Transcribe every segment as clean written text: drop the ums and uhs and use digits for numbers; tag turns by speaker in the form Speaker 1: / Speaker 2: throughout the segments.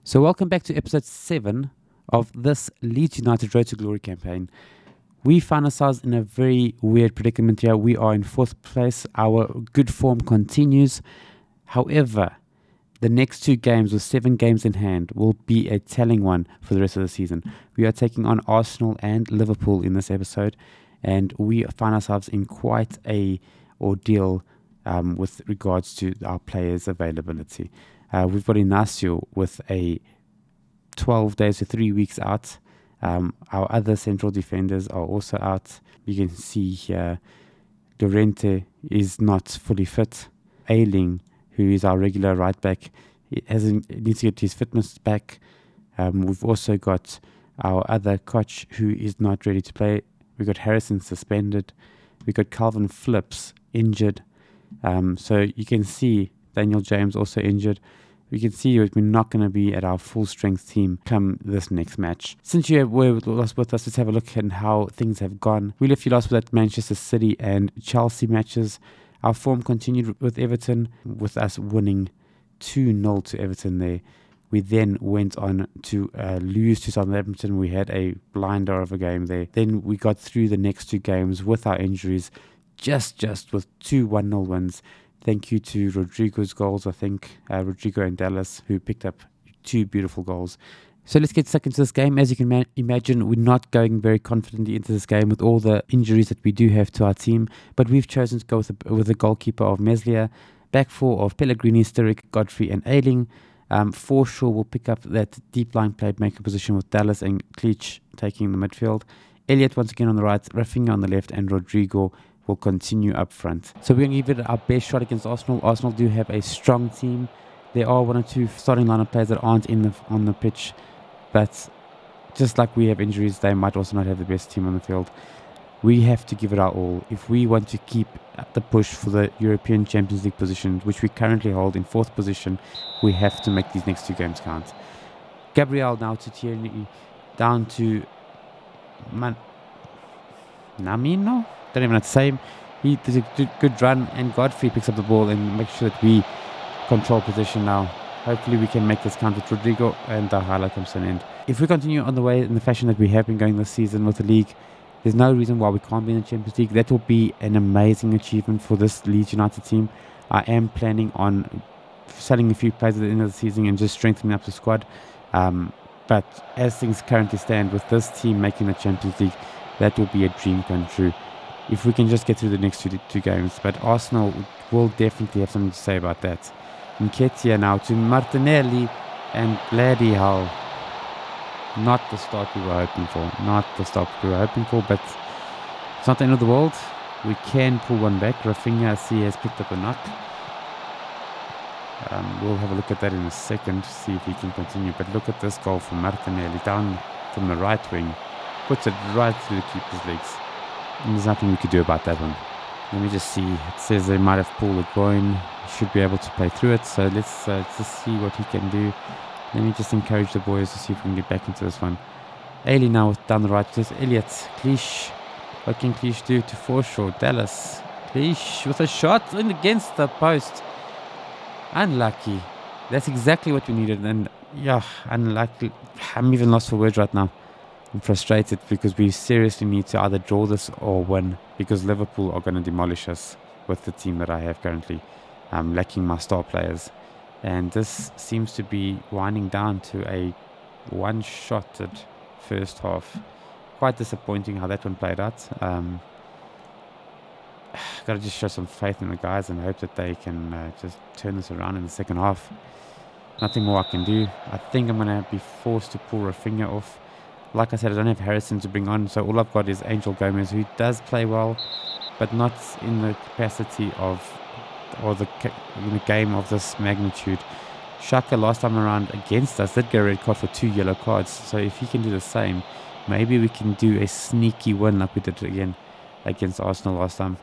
Speaker 1: So welcome back to episode 7 of this Leeds United Road to Glory campaign. We find ourselves in a very weird predicament here. We are in 4th place. Our good form continues. However, the next 2 games with 7 games in hand will be a telling one for the rest of the season. We are taking on Arsenal and Liverpool in this episode, and we find ourselves in quite a ordeal with regards to our players' availability. We've got Ignacio with a 12 days to 3 weeks out. Our other central defenders are also out. You can see here, Llorente is not fully fit. Ayling, who is our regular right back, needs to get his fitness back. We've also got our other coach who is not ready to play. We've got Harrison suspended. We've got Calvin Phillips injured. So you can see Daniel James also injured. We can see we're not going to be at our full strength team come this next match. Since you were with us, let's have a look at how things have gone. We left you last with that Manchester City and Chelsea matches. Our form continued with Everton, with us winning 2-0 to Everton there. We then went on to lose to Southampton. We had a blinder of a game there. Then we got through the next 2 games with our injuries, just with 2 1-0 wins. Thank you to Rodrigo's goals, I think. Rodrigo and Dallas, who picked up 2 beautiful goals. So let's get stuck into this game. As you can imagine, we're not going very confidently into this game with all the injuries that we do have to our team. But we've chosen to go with the goalkeeper of Meslier, back 4 of Pellegrini, Sturridge, Godfrey and Ayling. Forshaw will pick up that deep line playmaker position with Dallas and Cleach taking the midfield. Elliott once again on the right, Rafinha on the left, and Rodrigo will continue up front. So we're going to give it our best shot against Arsenal. Arsenal do have a strong team. There are 1 or 2 starting lineup players that aren't on the pitch, but just like we have injuries, they might also not have the best team on the field. We have to give it our all if we want to keep the push for the European Champions League position, which we currently hold in 4th position. We have to make these next 2 games count. Gabriel now to Tierney, down to Namino. Don't even have to say him. He does a good run, and Godfrey picks up the ball and makes sure that we control position now. Hopefully we can make this count with Rodrigo, and the highlight comes to an end. If we continue on the way in the fashion that we have been going this season with the league, there's no reason why we can't be in the Champions League. That will be an amazing achievement for this Leeds United team. I am planning on selling a few players at the end of the season and just strengthening up the squad. But as things currently stand, with this team making the Champions League, that will be a dream come true if we can just get through the next two games. But Arsenal will definitely have something to say about that. Nketiah now to Martinelli, and bloody hell, not the start we were hoping for. But it's not the end of the world. We can pull one back. Rafinha, I see, has picked up a knock. We'll have a look at that in a second, see if he can continue. But look at this goal from Martinelli down from the right wing, puts it right through the keeper's legs. And there's nothing we could do about that one. Let me just see. It says they might have pulled a groin. He should be able to play through it. So let's just see what he can do. Let me just encourage the boys to see if we can get back into this one. Ayling now down the right. There's Elliott. Cleach. What can Cleach do to Forshaw? Dallas. Cleach with a shot in against the post. Unlucky. That's exactly what we needed. And yeah, unlucky. I'm even lost for words right now. I'm frustrated because we seriously need to either draw this or win, because Liverpool are going to demolish us with the team that I have currently, lacking my star players. And this seems to be winding down to a one-shotted first half. Quite disappointing how that one played out. Got to just show some faith in the guys and hope that they can just turn this around in the second half. Nothing more I can do. I think I'm going to be forced to pull Rafinha off. Like I said, I don't have Harrison to bring on, so all I've got is Angel Gomez, who does play well, but not in the capacity of, or in a game of this magnitude. Xhaka last time around against us did get a red card for 2 yellow cards, so if he can do the same, maybe we can do a sneaky win like we did again against Arsenal last time.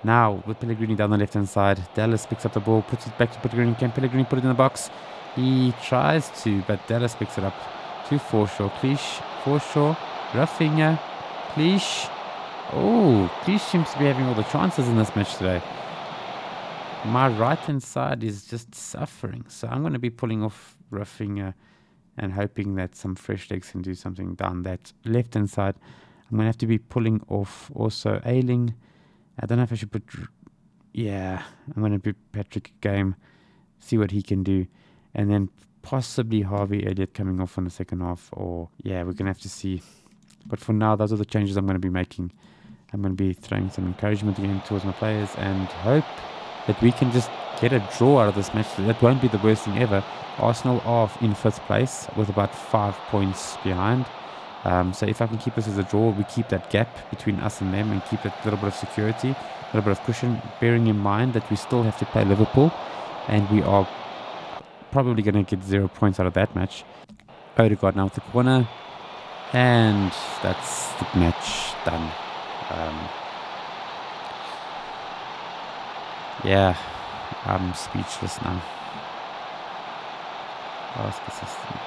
Speaker 1: Now, with Pellegrini down the left-hand side, Dallas picks up the ball, puts it back to Pellegrini. Can Pellegrini put it in the box? He tries to, but Dallas picks it up to Forshaw. Cleach, Forshaw, Rafinha, Cleach. Oh, Cleach seems to be having all the chances in this match today. My right-hand side is just suffering, so I'm going to be pulling off roughing and hoping that some fresh legs can do something down that left-hand side. I'm going to have to be pulling off also Ayling. I don't know if I should put... Yeah, I'm going to put Patrick Game, see what he can do. And then possibly Harvey Elliott coming off on the second half. Or, yeah, we're going to have to see. But for now, those are the changes I'm going to be making. I'm going to be throwing some encouragement again towards my players and hope that we can just get a draw out of this match. That won't be the worst thing ever. Arsenal are in 5th place with about 5 points behind. So if I can keep this as a draw, we keep that gap between us and them and keep that little bit of security, a little bit of cushion, bearing in mind that we still have to play Liverpool and we are probably going to get 0 points out of that match. Odegaard now with the corner, and that's the match done. Yeah, I'm speechless now. Ask assistant.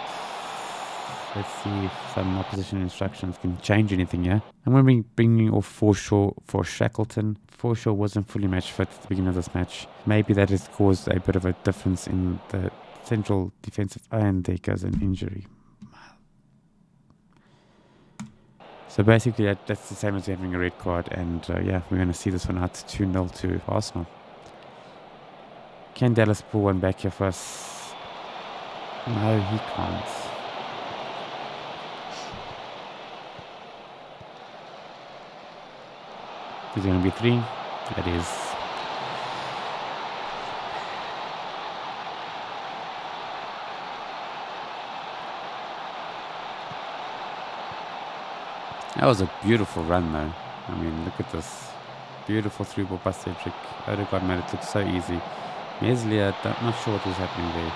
Speaker 1: Let's see if some opposition instructions can change anything here. I'm going to be bringing off Forshaw for Shackleton. Forshaw wasn't fully match fit at the beginning of this match. Maybe that has caused a bit of a difference in the central defensive. And there goes an injury. So basically, that's the same as having a red card. And yeah, we're going to see this one out 2-0 to Arsenal. Can Dallas pull one back here for us? No, he can't. Is it going to be 3? That is. That was a beautiful run though. I mean, look at this. Beautiful through ball by Cedric. Odegaard made it look so easy. Meslier, not sure what was happening there.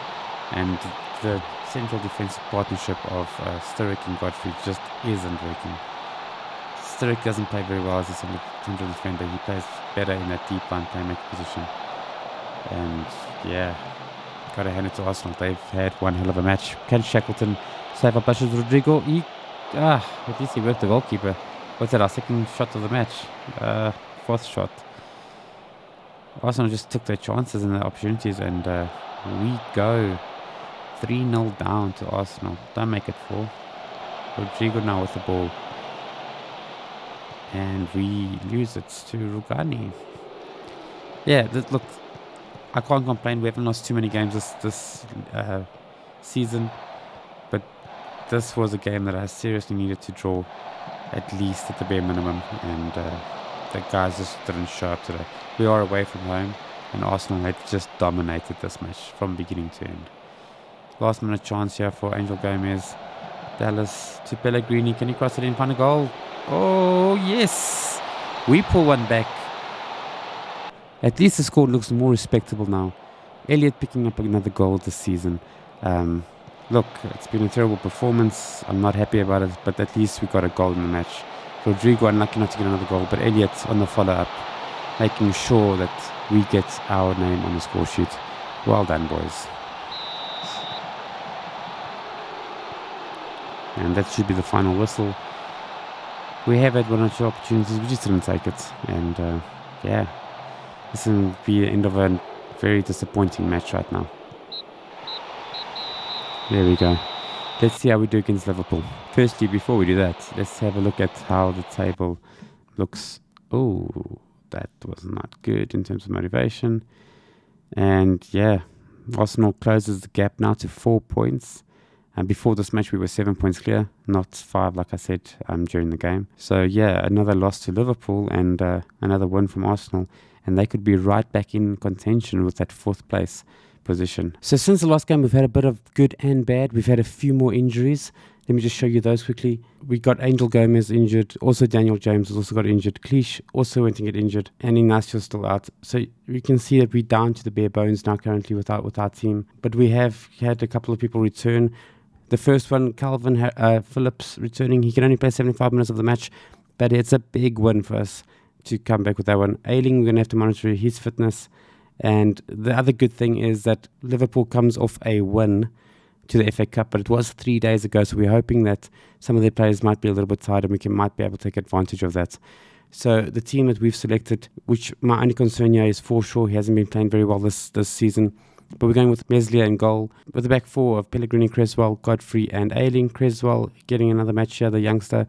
Speaker 1: And the central defensive partnership of Sturrock and Godfrey just isn't working. Sturrock doesn't play very well as a central defender. He plays better in that deep line playmaker position. And yeah, gotta hand it to Arsenal. They've had one hell of a match. Can Shackleton save up Bushes Rodrigo? At least he worked the goalkeeper. What's that, our second shot of the match? 4th shot. Arsenal just took their chances and their opportunities, and we go 3-0 down to Arsenal. Don't make it 4. Rodrigo now with the ball. And we lose it to Rugani. Yeah, look, I can't complain. We haven't lost too many games this season. But this was a game that I seriously needed to draw, at least at the bare minimum. And the guys just didn't show up today. We are away from home, and Arsenal had just dominated this match from beginning to end. Last minute chance here for Angel Gomez. Dallas to Pellegrini. Can he cross it in, find a goal? Oh, yes! We pull one back. At least the score looks more respectable now. Elliott picking up another goal this season. Look, it's been a terrible performance. I'm not happy about it, but at least we got a goal in the match. Rodrigo unlucky not to get another goal, but Elliott on the follow-up, making sure that we get our name on the score sheet. Well done, boys. And that should be the final whistle. We have had 1 or 2 opportunities, we just didn't take it. And yeah, this will be the end of a very disappointing match right now. There we go. Let's see how we do against Liverpool. Firstly, before we do that, let's have a look at how the table looks. Oh, that was not good in terms of motivation. And yeah, Arsenal closes the gap now to 4 points. And before this match, we were 7 points clear, not 5, like I said, during the game. So yeah, another loss to Liverpool and another win from Arsenal. And they could be right back in contention with that 4th place position. So since the last game, we've had a bit of good and bad. We've had a few more injuries. Let me just show you those quickly. We got Angel Gomez injured. Also, Daniel James has also got injured. Cleach also went to get injured. And Ignacio's still out. So we can see that we're down to the bare bones now currently with our team. But we have had a couple of people return. The first one, Calvin Phillips returning. He can only play 75 minutes of the match. But it's a big win for us to come back with that one. Ayling, we're going to have to monitor his fitness. And the other good thing is that Liverpool comes off a win to the FA Cup, but it was 3 days ago, so we're hoping that some of their players might be a little bit tired and might be able to take advantage of that. So the team that we've selected, which my only concern here is Forshaw. He hasn't been playing very well this season. But we're going with Meslier in goal. With the back four of Pellegrini, Creswell, Godfrey and Ayling. Creswell getting another match here, the youngster.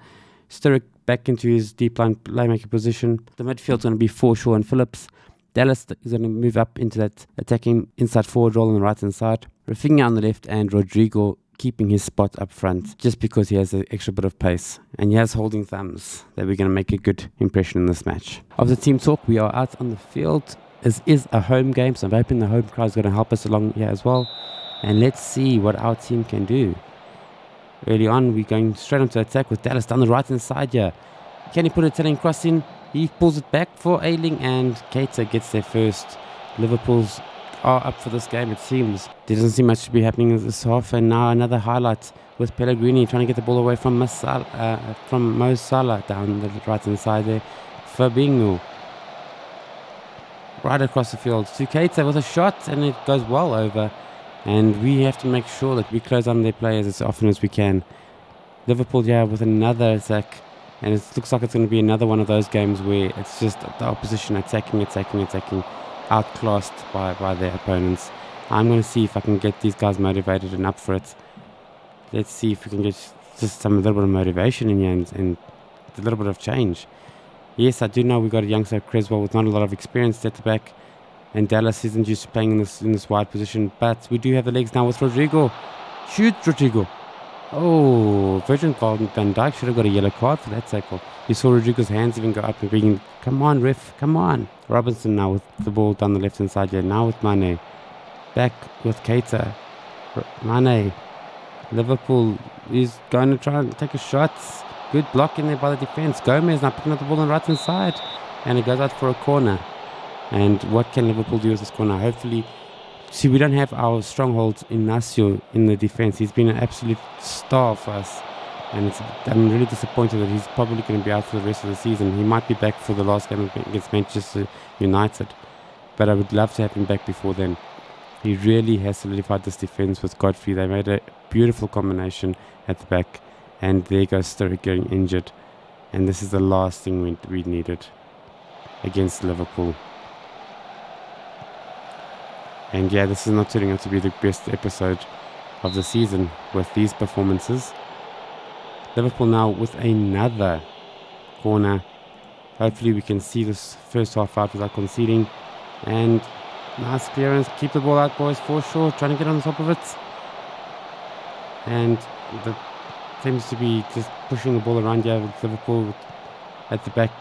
Speaker 1: Sturrock back into his deep line playmaker position. The midfield's going to be Forshaw and Phillips. Dallas is going to move up into that attacking inside forward role on the right hand side. Rafinha on the left and Rodrigo keeping his spot up front just because he has an extra bit of pace and he has holding thumbs that we're going to make a good impression in this match. Of the team talk, we are out on the field. This is a home game, so I'm hoping the home crowd is going to help us along here as well. And let's see what our team can do. Early on, we're going straight onto attack with Dallas down the right hand side here. Can he put a telling cross in? He pulls it back for Ayling and Keita gets there first. Liverpool's are up for this game, it seems. There doesn't seem much to be happening in this half, and now another highlight with Pellegrini trying to get the ball away from Mo Salah down the right hand side there. Fabinho right across the field to Keita with a shot, and it goes well over, and we have to make sure that we close on their players as often as we can. Liverpool here with another attack, and it looks like it's going to be another one of those games where it's just the opposition attacking, outclassed by their opponents. I'm going to see if I can get these guys motivated and up for it. Let's see if we can get just a little bit of motivation in here and a little bit of change. Yes, I do know we got a youngster Creswell with not a lot of experience at the back, and Dallas isn't used to playing in this wide position, but we do have the legs now with Rodrigo. Shoot, Rodrigo. Oh, Virgil van Dijk should have got a yellow card for that tackle. You saw Rodrigo's hands even go up and being, come on, ref, come on. Robinson now with the ball down the left-hand side here. Now with Mane. Back with Keita. Mane. Liverpool is going to try and take a shot. Good block in there by the defense. Gomez now picking up the ball on the right-hand side. And it goes out for a corner. And what can Liverpool do with this corner? Hopefully, see, we don't have our strongholds in Nasio in the defense. He's been an absolute star for us. And I'm really disappointed that he's probably going to be out for the rest of the season. He might be back for the last game against Manchester United. But I would love to have him back before then. He really has solidified this defense with Godfrey. They made a beautiful combination at the back. And there goes Sturrock getting injured. And this is the last thing we needed against Liverpool. And yeah, this is not turning out to be the best episode of the season with these performances. Liverpool now with another corner. Hopefully we can see this first half out without conceding. And nice clearance. Keep the ball out, boys, for sure. Trying to get on the top of it. And the seems to be just pushing the ball around here with Liverpool at the back,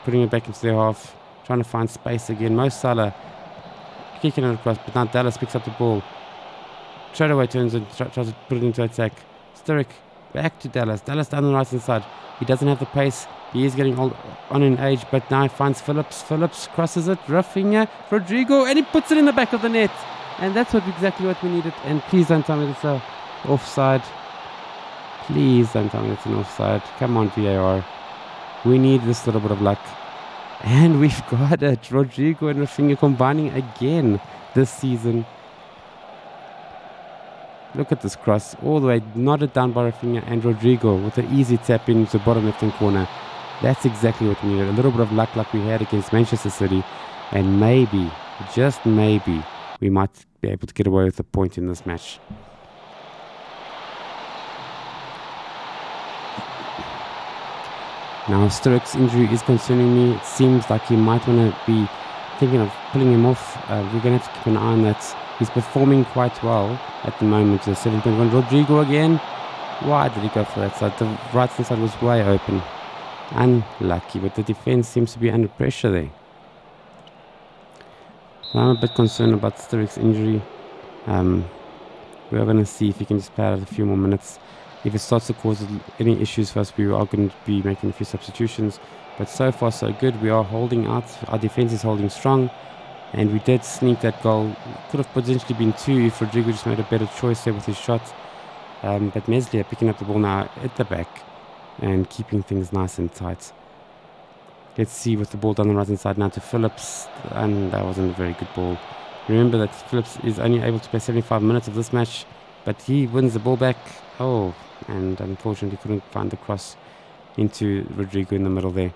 Speaker 1: putting it back into their half, trying to find space again. Mo Salah kicking it across, but now Dallas picks up the ball. Straight away turns and tries to put it into attack. Sturrock back to Dallas. Dallas down the right hand side. He doesn't have the pace. He is getting old on in age, but now he finds Phillips. Phillips crosses it. Rafinha, Rodrigo, and he puts it in the back of the net. And that's exactly what we needed. And please don't tell me it's an offside. Please don't tell me it's an offside. Come on, VAR. We need this little bit of luck. And we've got it. Rodrigo and Rafinha combining again this season. Look at this cross. All the way knotted down by Rafinha and Rodrigo with an easy tap into the bottom left-hand corner. That's exactly what we needed. A little bit of luck like we had against Manchester City. And maybe, just maybe, we might be able to get away with a point in this match. Now Sturrock's injury is concerning me. It seems like he might want to be thinking of pulling him off. We're going to have to keep an eye on that. He's performing quite well at the moment. 7.1. Rodrigo again. Why did he go for that side? The right hand side was way open. Unlucky, but the defense seems to be under pressure there. So I'm a bit concerned about Sturrock's injury. We're going to see if he can just play out a few more minutes. If it starts to cause any issues for us, we are going to be making a few substitutions. But so far, so good. We are holding out. Our defense is holding strong. And we did sneak that goal. Could have potentially been 2 if Rodrigo just made a better choice there with his shot. But Meslier picking up the ball now at the back and keeping things nice and tight. Let's see with the ball down the right hand side now to Phillips. And that wasn't a very good ball. Remember that Phillips is only able to play 75 minutes of this match. But he wins the ball back. Oh, and unfortunately couldn't find the cross into Rodrigo in the middle there.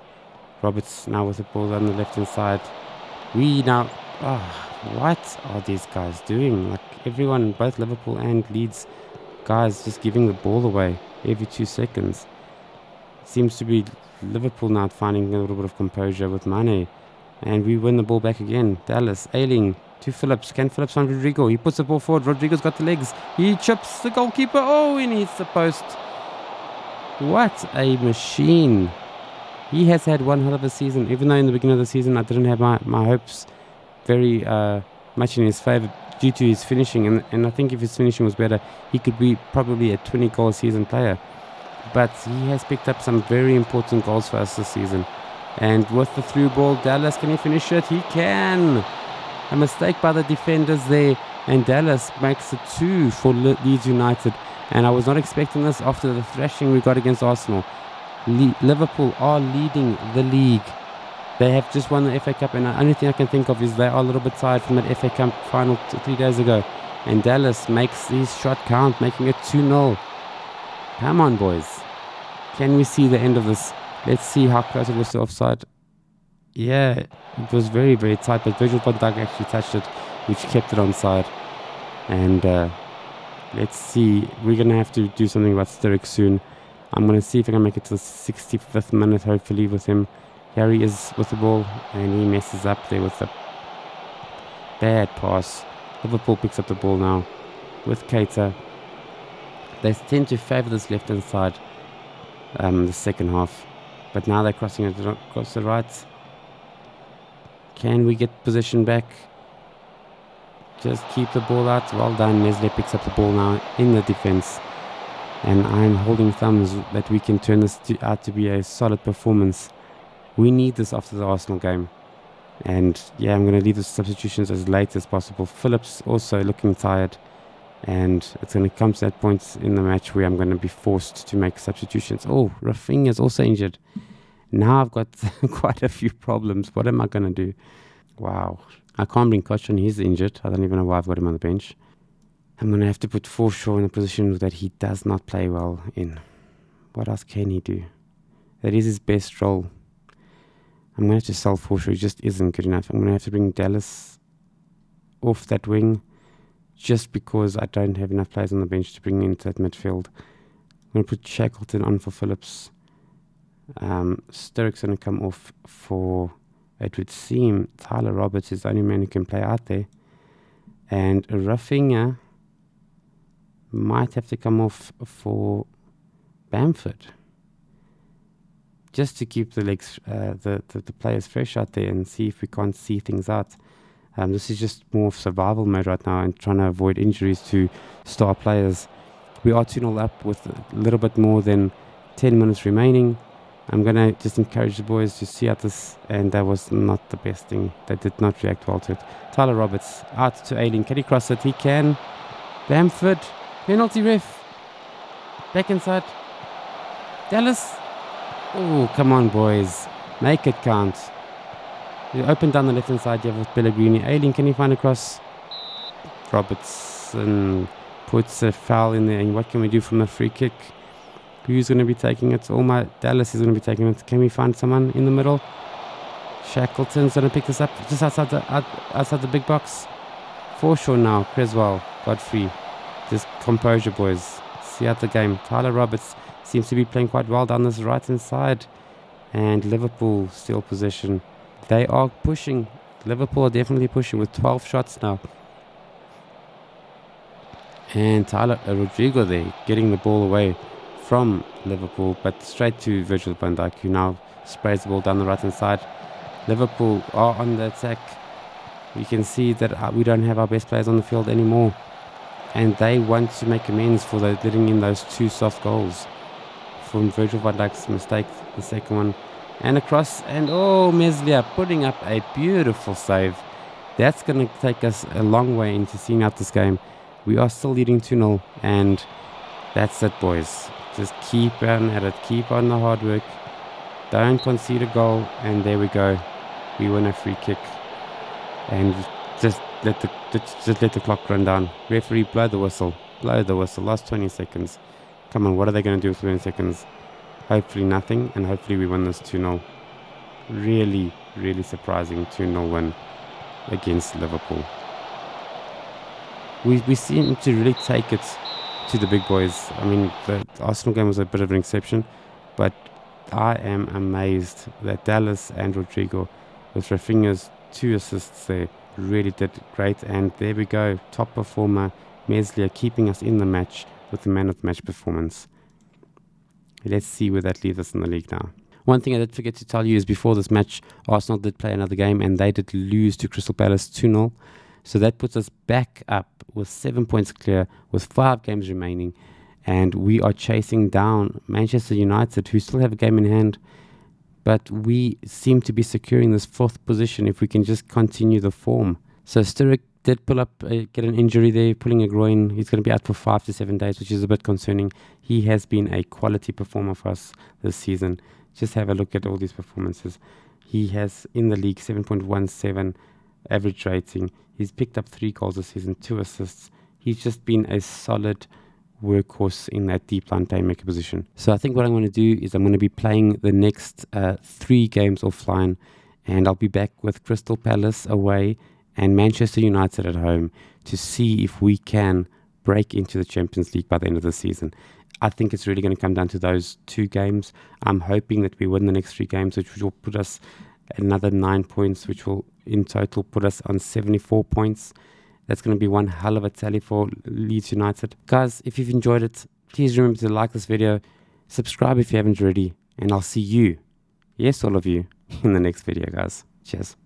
Speaker 1: Roberts now with the ball on the left hand side. We now
Speaker 2: Oh, what are these guys doing? Like everyone, both Liverpool and Leeds guys, just giving the ball away every 2 seconds. Seems to be Liverpool now finding a little bit of composure with Mane. And we win the ball back again. Dallas, Ayling to Phillips. Can Phillips find Rodrigo? He puts the ball forward. Rodrigo's got the legs. He chips the goalkeeper. Oh, and he hits the post. What a machine. He has had one hell of a season. Even though in the beginning of the season I didn't have my hopes very much in his favour due to his finishing. And I think if his finishing was better, he could be probably a 20-goal season player. But he has picked up some very important goals for us this season. And with the through ball, Dallas, can he finish it? He can. A mistake by the defenders there. And Dallas makes it 2 for Leeds United. And I was not expecting this after the thrashing we got against Arsenal. Liverpool are leading the league. They have just won the FA Cup. And the only thing I can think of is they are a little bit tired from that FA Cup final 3 days ago. And Dallas makes his shot count, making it 2-0. Come on, boys. Can we see the end of this? Let's see how close it was to offside. Yeah, it was very, very tight, but Virgil van Dijk actually touched it, which kept it onside. And let's see. We're going to have to do something about Sturridge soon. I'm going to see if I can make it to the 65th minute, hopefully, with him. Here he is with the ball, and he messes up there with a bad pass. Liverpool picks up the ball now with Keita. They tend to favour this left-hand side the second half. But now they're crossing it across the right. Can we get position back? Just keep the ball out. Well done. Meslier picks up the ball now in the defense. And I'm holding thumbs that we can turn this out to be a solid performance. We need this after the Arsenal game. And yeah, I'm going to leave the substitutions as late as possible. Phillips also looking tired. And it's going to come to that point in the match where I'm going to be forced to make substitutions. Oh, Rafinha's also injured. Now I've got quite a few problems. What am I going to do? Wow. I can't bring Koch on. He's injured. I don't even know why I've got him on the bench. I'm going to have to put Forshaw in a position that he does not play well in. What else can he do? That is his best role. I'm going to have to sell Forshaw. He just isn't good enough. I'm going to have to bring Dallas off that wing, just because I don't have enough players on the bench to bring into that midfield. I'm going to put Shackleton on for Phillips. Sturridge's going to come off for, it would seem, Tyler Roberts is the only man who can play out there. And Rafinha might have to come off for Bamford, just to keep the legs, the players fresh out there and see if we can't see things out. This is just more survival mode right now and trying to avoid injuries to star players. We are 2-0 up with a little bit more than 10 minutes remaining. I'm going to just encourage the boys to see out this, and that was not the best thing. They did not react well to it. Tyler Roberts out to Ayling. Can he cross it? He can. Bamford. Penalty ref. Back inside. Dallas. Oh, come on, boys. Make it count. You open down the left-hand side, you have with Pellegrini. Ayling, can he find a cross? Robertson puts a foul in there. And what can we do from the free kick? Who's going to be taking it? Dallas is going to be taking it. Can we find someone in the middle? Shackleton's going to pick this up just outside the big box. Forshaw now. Creswell. Godfrey. Just composure, boys. See out the game. Tyler Roberts seems to be playing quite well down this right-hand side. And Liverpool still possession. They are pushing. Liverpool are definitely pushing with 12 shots now. And Tyler Rodrigo there getting the ball away from Liverpool, but straight to Virgil van Dijk, who now sprays the ball down the right-hand side. Liverpool are on the attack. We can see that we don't have our best players on the field anymore. And they want to make amends for letting in those 2 soft goals from Virgil van Dijk's mistake, the second one. And across, and Meslier putting up a beautiful save. That's going to take us a long way into seeing out this game. We are still leading 2-0, and that's it, boys. Just keep on at it, keep on the hard work. Don't concede a goal, and there we go. We win a free kick. And just let the clock run down. Referee, blow the whistle. Blow the whistle. Last 20 seconds. Come on, what are they going to do with 20 seconds? Hopefully nothing, and hopefully we win this 2-0. Really, really surprising 2-0 win. against Liverpool. We seem to really take it to the big boys. I mean, the Arsenal game was a bit of an exception, but I am amazed that Dallas and Rodrigo, with Rafinha's 2 assists there, really did great. And there we go, top performer Meslier keeping us in the match with the man of the match performance. Let's see where that leaves us in the league now. One thing I did forget to tell you is before this match, Arsenal did play another game and they did lose to Crystal Palace 2-0. So that puts us back up with 7 points clear with 5 games remaining. And we are chasing down Manchester United, who still have a game in hand. But we seem to be securing this 4th position if we can just continue the form. So Sturrock did get an injury there, pulling a groin. He's going to be out for 5 to 7 days, which is a bit concerning. He has been a quality performer for us this season. Just have a look at all these performances. He has, in the league, 7.17 average rating. He's picked up 3 goals this season, 2 assists. He's just been a solid workhorse in that deep line playmaker position. So I think what I'm going to do is I'm going to be playing the next 3 games offline, and I'll be back with Crystal Palace away and Manchester United at home to see if we can break into the Champions League by the end of the season. I think it's really going to come down to those 2 games. I'm hoping that we win the next 3 games, which will put us another 9 points, which will in total put us on 74 points. That's going to be one hell of a tally for Leeds United. Guys, if you've enjoyed it, please remember to like this video, subscribe if you haven't already, and I'll see you, yes, all of you, in the next video, guys. Cheers.